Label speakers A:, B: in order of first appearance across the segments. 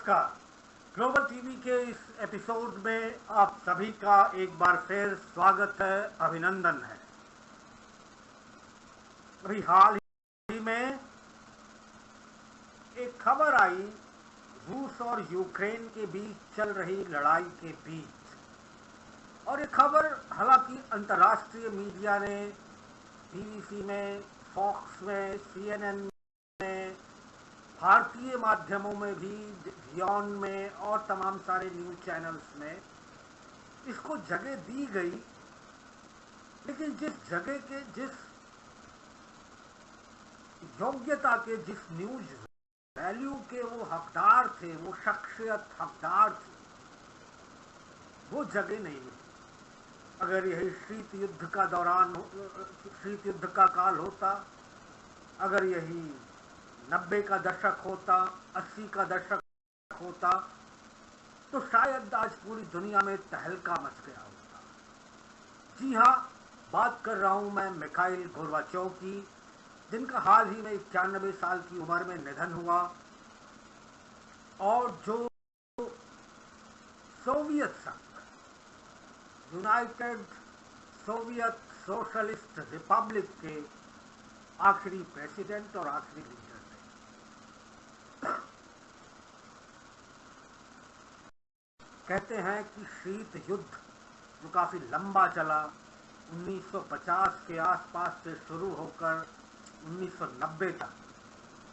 A: नमस्कार। Global TV के इस एपिसोड में आप सभी का एक बार फिर स्वागत है, अभिनंदन है। अभी हाल ही में एक खबर आई रूस और यूक्रेन के बीच चल रही लड़ाई के बीच, और ये खबर हालांकि अंतर्राष्ट्रीय मीडिया ने बीबीसी में, फॉक्स में, सीएनएन में, भारतीय माध्यमों में भी, जियोन में और तमाम सारे न्यूज चैनल्स में इसको जगह दी गई, लेकिन जिस जगह के, जिस योग्यता के, जिस न्यूज वैल्यू के वो हकदार थे, वो शख्सियत हकदार थी, वो जगह नहीं मिली। अगर यही शीत युद्ध का दौरान, शीत युद्ध का काल होता, अगर यही 90 का दशक होता, 80 का दशक होता, तो शायद आज पूरी दुनिया में तहलका मच गया होता। जी हाँ, बात कर रहा हूं मैं मिखाइल गोर्बाचोव की, जिनका हाल ही में 91 साल की उम्र में निधन हुआ, और जो सोवियत संघ, यूनाइटेड सोवियत सोशलिस्ट रिपब्लिक के आखिरी प्रेसिडेंट और आखिरी लीडर थे। कहते हैं कि शीत युद्ध जो काफी लंबा चला, 1950 के आसपास से शुरू होकर 1990 तक,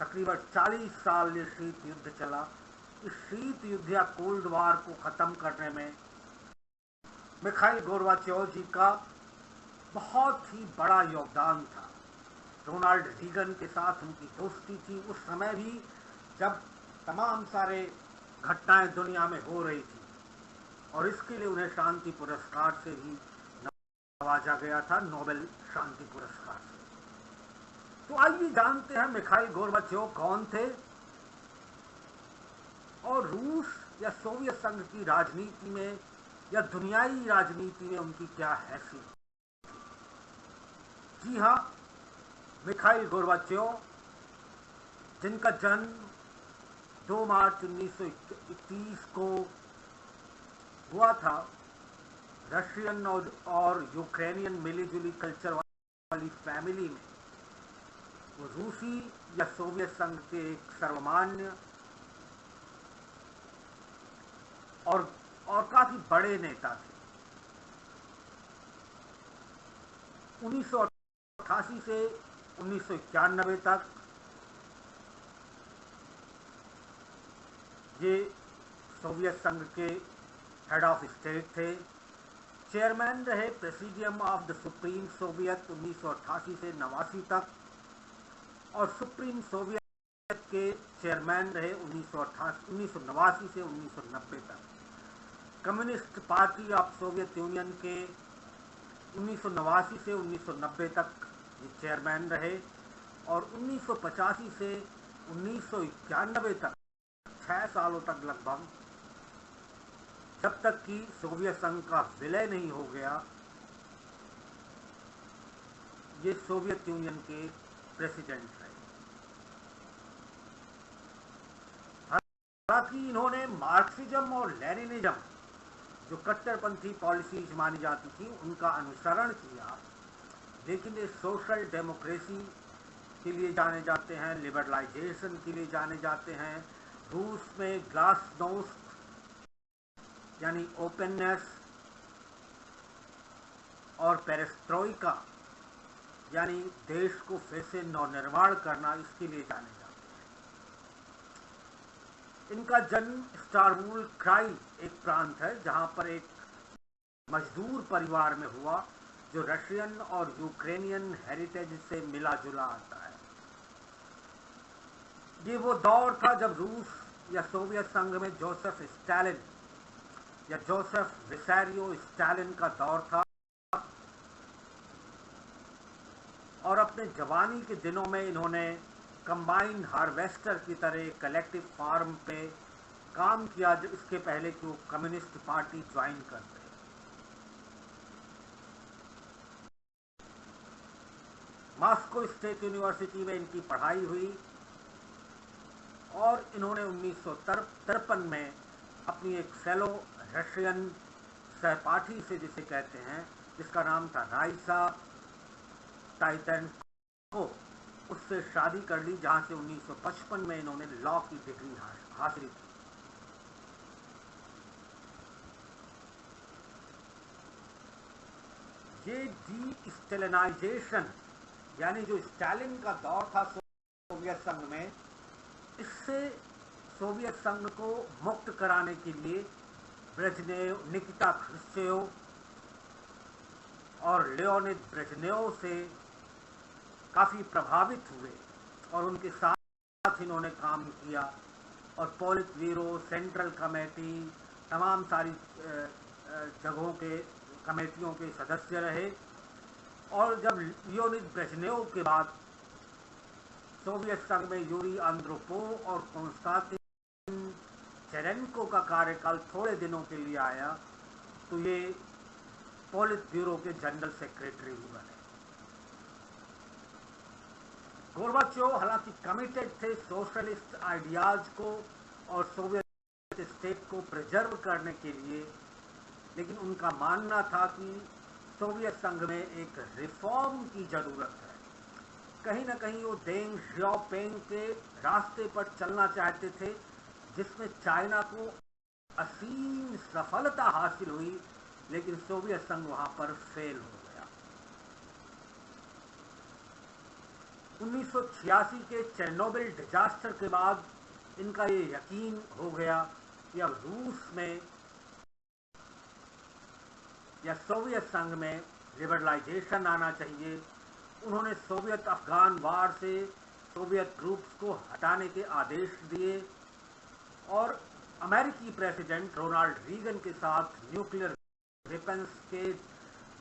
A: तकरीबन 40 साल ये शीत युद्ध चला। इस शीत युद्ध या कोल्ड वार को खत्म करने में मिखाइल गोर्बाचोव जी का बहुत ही बड़ा योगदान था। रोनाल्ड रीगन के साथ उनकी दोस्ती थी, उस समय भी जब तमाम सारे घटनाएं दुनिया में हो रही थी, और इसके लिए उन्हें शांति पुरस्कार से भी नवाजा गया था, नोबेल शांति पुरस्कार से। तो आइए जानते हैं मिखाइल गोर्बाचोव कौन थे और रूस या सोवियत संघ की राजनीति में या दुनियाई राजनीति में उनकी क्या हैसियत। जी हाँ, मिखाइल गोर्बाचोव, जिनका जन्म 2 मार्च 1931 को हुआ था, रशियन और यूक्रेनियन मिलीजुली कल्चर वाली फैमिली में, वो रूसी या सोवियत संघ के एक सर्वमान्य और काफी बड़े नेता थे। 1988 से 1991 तक ये सोवियत संघ के हेड ऑफ स्टेट थे। चेयरमैन रहे presidium of the supreme Soviet 1988 से 89 तक, और सुप्रीम सोवियत के चेयरमैन रहे 1989 से 1990 तक। Communist party of Soviet union के 1989 से 1990 तक ये चेयरमैन रहे, और 1985 से 1991 तक, 6 सालों तक लगभग, जब तक कि सोवियत संघ का विलय नहीं हो गया, ये सोवियत यूनियन के प्रेसिडेंट रहे। हालांकि इन्होंने मार्क्सिज्म और लेनिनिज्म, जो कट्टरपंथी पॉलिसीज मानी जाती थी, उनका अनुसरण किया, लेकिन ये सोशल डेमोक्रेसी के लिए जाने जाते हैं, लिबरलाइजेशन के लिए जाने जाते हैं। रूस में ग्लासनोस्ट यानी ओपननेस और पेरेस्ट्रोइका यानी देश को फिर से नवनिर्माण करना, इसके लिए जाने जाते हैं। इनका जन्म स्टारमूल क्राई एक प्रांत है, जहां पर एक मजदूर परिवार में हुआ, जो रशियन और यूक्रेनियन हेरिटेज से मिला जुला आता है। ये वो दौर था जब रूस या सोवियत संघ में जोसेफ स्टालिन या जोसेफ विसेरियो स्टालिन का दौर था, और अपने जवानी के दिनों में इन्होंने कंबाइन हार्वेस्टर की तरह कलेक्टिव फार्म पे काम किया, इसके पहले कि वो कम्युनिस्ट पार्टी ज्वाइन करते। मॉस्को स्टेट यूनिवर्सिटी में इनकी पढ़ाई हुई, और इन्होंने 1953 में अपनी एक फेलो रशियन सहपाठी से, जिसे कहते हैं, जिसका नाम था राइसा टाइटेंको, उससे शादी कर ली, जहां से 1955 में इन्होंने लॉ की डिग्री हासिल की। ये डी स्टेलिनाइजेशन, यानी जो स्टालिन का दौर था सोवियत संघ में, इससे सोवियत संघ को मुक्त कराने के लिए ब्रेजनेव, निकिता ख्रुश्चेव और लियोनिद ब्रेजनेव से काफ़ी प्रभावित हुए और उनके साथ इन्होंने काम किया और पोलिट ब्यूरो, सेंट्रल कमेटी, तमाम सारी जगहों के कमेटियों के सदस्य रहे। और जब लियोनिद ब्रेजनेव के बाद सोवियत संघ में यूरी आंद्रोपोव और कॉन्स्टेंटिन चेरेंको का कार्यकाल थोड़े दिनों के लिए आया, तो ये पोलिट ब्यूरो के जनरल सेक्रेटरी भी बने। गोर्बाचोव हालांकि कमिटेड थे सोशलिस्ट आइडियाज को और सोवियत स्टेट को प्रिजर्व करने के लिए, लेकिन उनका मानना था कि सोवियत संघ में एक रिफॉर्म की जरूरत है। कहीं ना कहीं वो देंग ज़ियाओपिंग के रास्ते पर चलना चाहते थे, जिसमें चाइना को असीम सफलता हासिल हुई, लेकिन सोवियत संघ वहां पर फेल हो गया। 1986 के चेरनोबिल डिजास्टर के बाद इनका ये यकीन हो गया कि अब रूस में या सोवियत संघ में लिबरलाइजेशन आना चाहिए। उन्होंने सोवियत अफगान वार से सोवियत ट्रूप्स को हटाने के आदेश दिए और अमेरिकी प्रेसिडेंट रोनाल्ड रीगन के साथ न्यूक्लियर वेपन्स के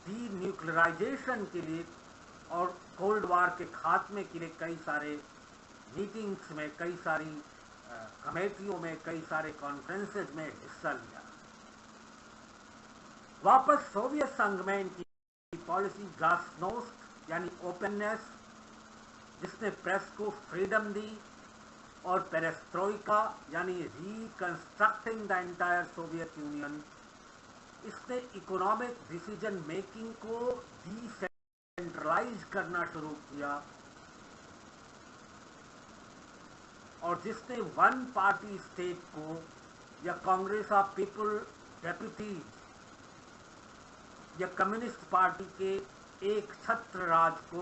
A: डीन्यूक्लियराइजेशन के लिए और कोल्ड वार के खात्मे के लिए कई सारे मीटिंग्स में, कई सारी कमेटियों में, कई सारे कॉन्फ्रेंसेज में हिस्सा लिया। वापस सोवियत संघ में इनकी पॉलिसी ग्लासनोस्ट यानी ओपननेस, जिसने प्रेस को फ्रीडम दी, और पेरेस्ट्रोइका यानी reconstructing the entire Soviet union, इसने इकोनॉमिक डिसीजन मेकिंग को डिसेंट्रलाइज करना शुरू किया और जिसने वन पार्टी स्टेट को या कांग्रेस ऑफ पीपल डेप्यूटीज या कम्युनिस्ट पार्टी के एक छत्र राज को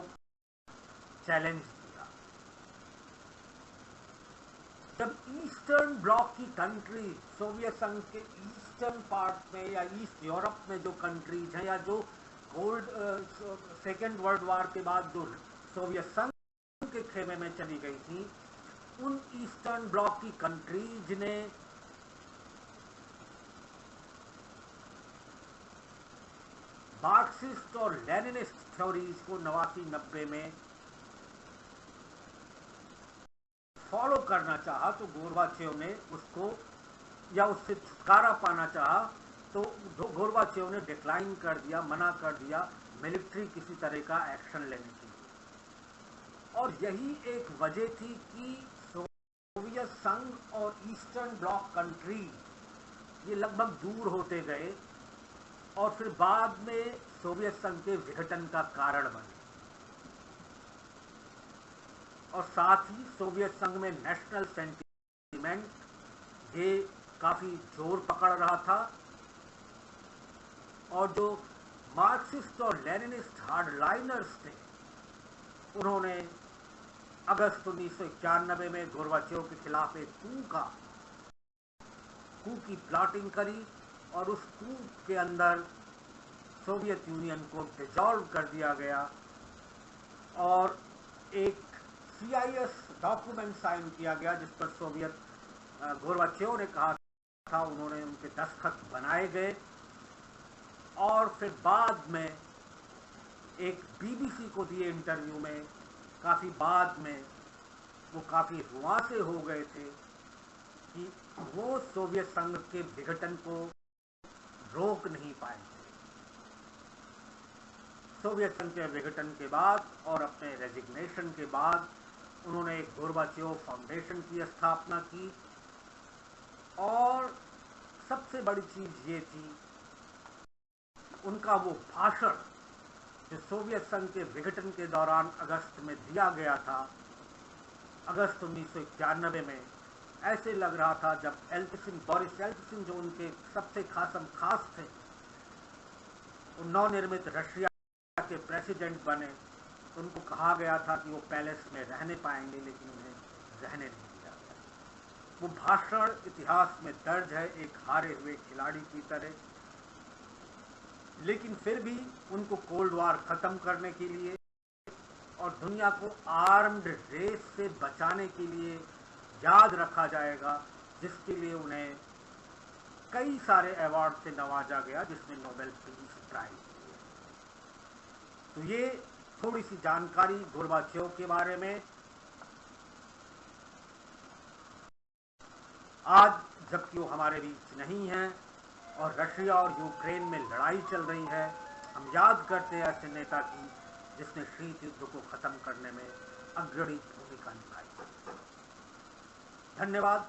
A: चैलेंज किया। जब ईस्टर्न ब्लॉक की कंट्री, सोवियत संघ के ईस्टर्न पार्ट में या ईस्ट यूरोप में जो कंट्रीज हैं, या जो कोल्ड सेकेंड वर्ल्ड वॉर के बाद जो सोवियत संघ के खेमे में चली गई थी, उन ईस्टर्न ब्लॉक की कंट्रीज ने मार्क्सिस्ट और लेनिनिस्ट थ्योरीज को 89-90 में फॉलो करना चाहा, तो गोर्बाचेव ने उसको, या उससे छुटकारा पाना चाहा, तो गोर्बाचेव ने डिक्लाइन कर दिया, मना कर दिया मिलिट्री किसी तरह का एक्शन लेने के लिए। और यही एक वजह थी कि सोवियत संघ और ईस्टर्न ब्लॉक कंट्री ये लगभग दूर होते गए और फिर बाद में सोवियत संघ के विघटन का कारण बने। और साथ ही सोवियत संघ में नेशनल सेंटिमेंट ये काफी जोर पकड़ रहा था और जो मार्क्सिस्ट और लेनिनिस्ट हार्डलाइनर्स थे, उन्होंने अगस्त 1991 में गोर्बाचेव के खिलाफ एक कू की प्लॉटिंग करी और उस कू के अंदर सोवियत यूनियन को डिसॉल्व कर दिया गया और एक CIS डॉक्यूमेंट साइन किया गया, जिस पर सोवियत गोर्बाचेव ने कहा था, उन्होंने उनके दस्तखत बनाए गए। और फिर बाद में एक BBC को दिए इंटरव्यू में, काफी बाद में वो काफी रुआंसे हो गए थे कि वो सोवियत संघ के विघटन को रोक नहीं पाएंगे। सोवियत संघ के विघटन के बाद और अपने रेजिग्नेशन के बाद उन्होंने एक गोर्बाचेव फाउंडेशन की स्थापना की और सबसे बड़ी चीज ये थी उनका वो भाषण जो सोवियत संघ के विघटन के दौरान अगस्त में दिया गया था, अगस्त 1991 में। ऐसे लग रहा था जब बोरिस एल्त्सिन जो उनके सबसे खास थे, वो नवनिर्मित रशिया के प्रेसिडेंट बने, तो उनको कहा गया था कि वो पैलेस में रहने पाएंगे, लेकिन उन्हें रहने नहीं दिया गया। वो भाषण इतिहास में दर्ज है एक हारे हुए खिलाड़ी की तरह, लेकिन फिर भी उनको कोल्ड वॉर खत्म करने के लिए और दुनिया को आर्म्ड रेस से बचाने के लिए याद रखा जाएगा, जिसके लिए उन्हें कई सारे अवार्ड से नवाजा गया, जिसमें नोबेल पीस प्राइज। तो ये थोड़ी सी जानकारी गोर्बाचेव के बारे में। आज जबकि वो हमारे बीच नहीं है और रशिया और यूक्रेन में लड़ाई चल रही है, हम याद करते हैं ऐसे नेता की जिसने शीत युद्ध को खत्म करने में अग्रणी भूमिका निभाई। धन्यवाद।